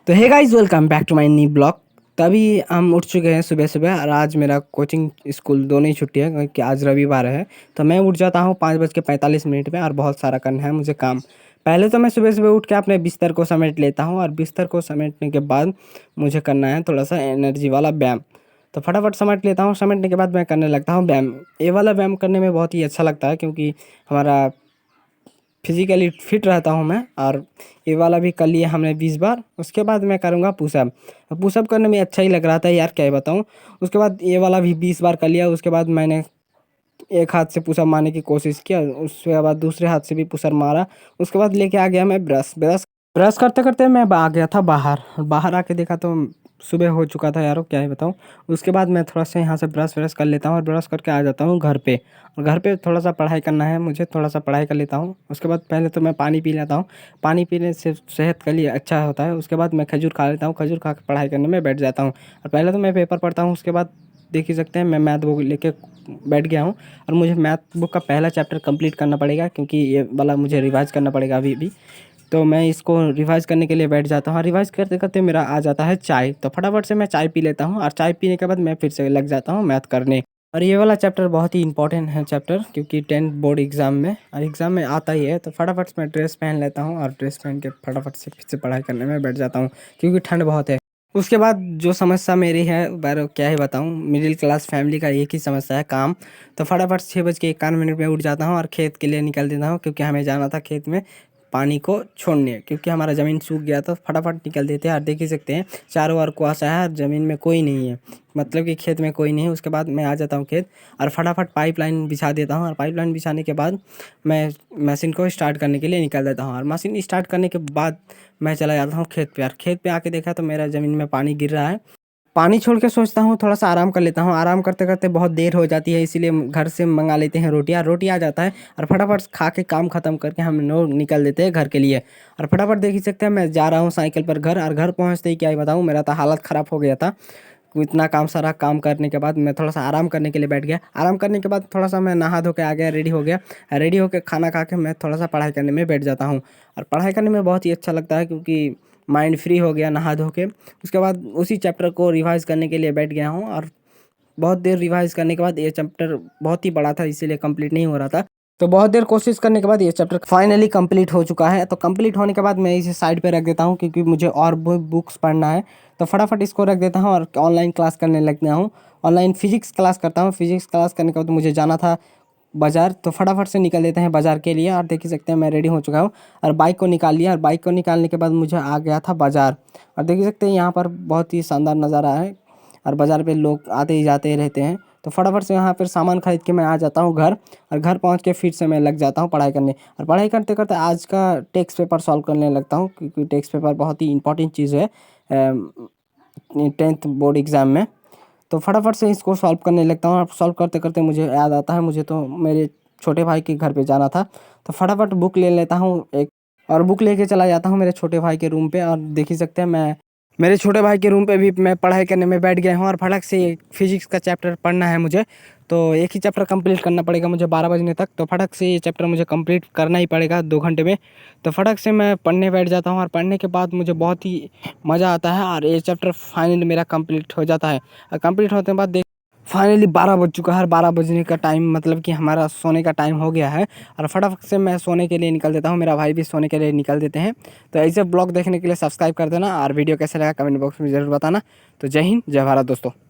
तो hey guys, welcome back to my new blog. तभी हम उठ चुके हैं सुबह सुबह, और आज मेरा कोचिंग स्कूल दोनों ही छुट्टी है क्योंकि आज रविवार है। तो मैं उठ जाता हूँ 5:45 में, और बहुत सारा करना है मुझे काम। पहले तो मैं सुबह सुबह उठ के अपने बिस्तर को समेट लेता हूँ, और बिस्तर को समेटने के बाद मुझे करना है थोड़ा सा एनर्जी वाला व्यायाम। तो फटाफट समेट लेता हूँ, समेटने के बाद मैं करने लगता हूँ व्यायाम। ये वाला व्यायाम करने में बहुत ही अच्छा लगता है क्योंकि हमारा फिजिकली फिट रहता हूँ मैं। और ये वाला भी कर लिया हमने 20 बार। उसके बाद मैं करूँगा पुशअप। पुशअप करने में अच्छा ही लग रहा था यार, क्या ही बताऊँ। उसके बाद ये वाला भी 20 बार कर लिया। उसके बाद मैंने एक हाथ से पुशअप मारने की कोशिश किया, उसके बाद दूसरे हाथ से भी पुशअप मारा। उसके बाद लेके आ गया मैं ब्रश ब्रश ब्रश करते करते मैं आ गया था बाहर। बाहर आके देखा तो सुबह हो चुका था यारो, क्या ही बताऊँ। उसके बाद मैं थोड़ा सा यहाँ से ब्रश व्रश कर लेता हूँ, और ब्रश करके आ जाता हूँ घर पे। और घर पे थोड़ा सा पढ़ाई करना है मुझे, थोड़ा सा पढ़ाई कर लेता हूँ। उसके बाद पहले तो मैं पानी पी लेता हूँ। पानी पीने से सेहत के लिए अच्छा होता है। उसके बाद मैं खजूर खा लेता हूँ, खजूर खा के पढ़ाई करने में बैठ जाता हूँ। और पहले तो मैं पेपर पढ़ता हूँ, उसके बाद देख ही सकते हैं मैं मैथ बुक लेके बैठ गया हूँ। और मुझे मैथ बुक का पहला चैप्टर कंप्लीट करना पड़ेगा क्योंकि ये वाला मुझे रिवाइज करना पड़ेगा अभी भी। तो मैं इसको रिवाइज करने के लिए बैठ जाता हूँ, और रिवाइज करते करते मेरा आ जाता है चाय। तो फटाफट से मैं चाय पी लेता हूँ, और चाय पीने के बाद मैं फिर से लग जाता हूँ मैथ करने। और ये वाला चैप्टर बहुत ही इंपॉर्टेंट है चैप्टर, क्योंकि 10th बोर्ड एग्जाम में और एग्जाम में आता ही है। तो फटाफट से मैं ड्रेस पहन लेता हूँ, और ड्रेस पहन के फटाफट से फिर से पढ़ाई करने में बैठ जाता हूँ क्योंकि ठंड बहुत है। उसके बाद जो समस्या मेरी है बार क्या ही बताऊँ, मिडिल क्लास फैमिली का एक ही समस्या है, काम। तो फटाफट 6:51 में उठ जाता हूँ और खेत के लिए निकल देता हूँ क्योंकि हमें जाना था खेत में पानी को छोड़ने, क्योंकि हमारा ज़मीन सूख गया। तो फटाफट निकल देते हैं, और देख ही सकते हैं चारों ओर कुआसा है और ज़मीन में कोई नहीं है, मतलब कि खेत में कोई नहीं है। उसके बाद मैं आ जाता हूँ खेत, और फटाफट पाइपलाइन बिछा देता हूँ। और पाइपलाइन बिछाने के बाद मैं मशीन को स्टार्ट करने के लिए निकल देता हूँ। और मशीन स्टार्ट करने के बाद मैं चला जाता हूँ खेत पे। और खेत पे आके देखा तो मेरा ज़मीन में पानी गिर रहा है। पानी छोड़ के सोचता हूँ थोड़ा सा आराम कर लेता हूँ। आराम करते करते बहुत देर हो जाती है, इसीलिए घर से मंगा लेते हैं रोटियाँ। रोटी आ जाता है, और फटाफट खा के काम खत्म करके हम लोग निकल देते हैं घर के लिए। और फटाफट देख ही सकते हैं मैं जा रहा हूँ साइकिल पर घर। और घर पहुँचते ही क्या ही बताऊँ, मेरा तो हालत ख़राब हो गया था। इतना काम सारा काम करने के बाद मैं थोड़ा सा आराम करने के लिए बैठ गया। आराम करने के बाद थोड़ा सा मैं नहा धो के आ गया, रेडी हो गया। रेडी होकर खाना खा के मैं थोड़ा सा पढ़ाई करने में बैठ जाता हूँ। और पढ़ाई करने में बहुत ही अच्छा लगता है क्योंकि माइंड फ्री हो गया नहा धो के। उसके बाद उसी चैप्टर को रिवाइज करने के लिए बैठ गया हूँ। और बहुत देर रिवाइज करने के बाद ये चैप्टर बहुत ही बड़ा था, इसीलिए कंप्लीट नहीं हो रहा था। तो बहुत देर कोशिश करने के बाद ये चैप्टर फाइनली कंप्लीट हो चुका है। तो कंप्लीट होने के बाद मैं इसे साइड पे रख देता हूँ क्योंकि मुझे और बुक्स पढ़ना है। तो फटाफट इसको रख देता हूँ और ऑनलाइन क्लास करने लग गया हूँ। ऑनलाइन फिजिक्स क्लास करता हूँ। फिजिक्स क्लास करने के बाद मुझे जाना था बाज़ार। तो फटाफट से निकल देते हैं बाज़ार के लिए। और देख ही सकते हैं मैं रेडी हो चुका हूँ, और बाइक को निकाल लिया। और बाइक को निकालने के बाद मुझे आ गया था बाज़ार। और देख ही सकते हैं यहाँ पर बहुत ही शानदार नज़ारा है, और बाज़ार पे लोग आते ही जाते ही रहते हैं। तो फटाफट से यहाँ पर सामान खरीद के मैं आ जाता हूँ घर। और घर पहुँच के फिर से मैं लग जाता हूँ पढ़ाई करने। और पढ़ाई करते करते आज का टेक्स्ट पेपर सॉल्व करने लगता हूँ क्योंकि टेक्स्ट पेपर बहुत ही इंपॉर्टेंट चीज़ है 10th बोर्ड एग्ज़ाम में। तो फटाफट से इसको सॉल्व करने लगता हूँ। और सॉल्व करते करते मुझे याद आता है मुझे तो मेरे छोटे भाई के घर पे जाना था। तो फटाफट बुक ले लेता हूँ एक, और बुक लेके चला जाता हूँ मेरे छोटे भाई के रूम पे। और देख ही सकते हैं मैं मेरे छोटे भाई के रूम पे भी मैं पढ़ाई करने में बैठ गया हूँ। और फटक से फिजिक्स का चैप्टर पढ़ना है मुझे। तो एक ही चैप्टर कंप्लीट करना पड़ेगा मुझे 12 बजने तक। तो फटक से ये चैप्टर मुझे कंप्लीट करना ही पड़ेगा 2 घंटे में। तो फटक से मैं पढ़ने बैठ जाता हूँ, और पढ़ने के बाद मुझे बहुत ही मज़ा आता है, और ये चैप्टर फाइनली मेरा कंप्लीट हो जाता है। और कंप्लीट होने के बाद देख फाइनली 12 बज चुका है। 12 बजने का टाइम मतलब कि हमारा सोने का टाइम हो गया है। और फटाफट से मैं सोने के लिए निकल देता हूँ, मेरा भाई भी सोने के लिए निकल देते हैं। तो ऐसे ब्लॉग देखने के लिए सब्सक्राइब कर देना, और वीडियो कैसा लगा कमेंट बॉक्स में ज़रूर बताना। तो जय हिंद, जय भारत दोस्तों।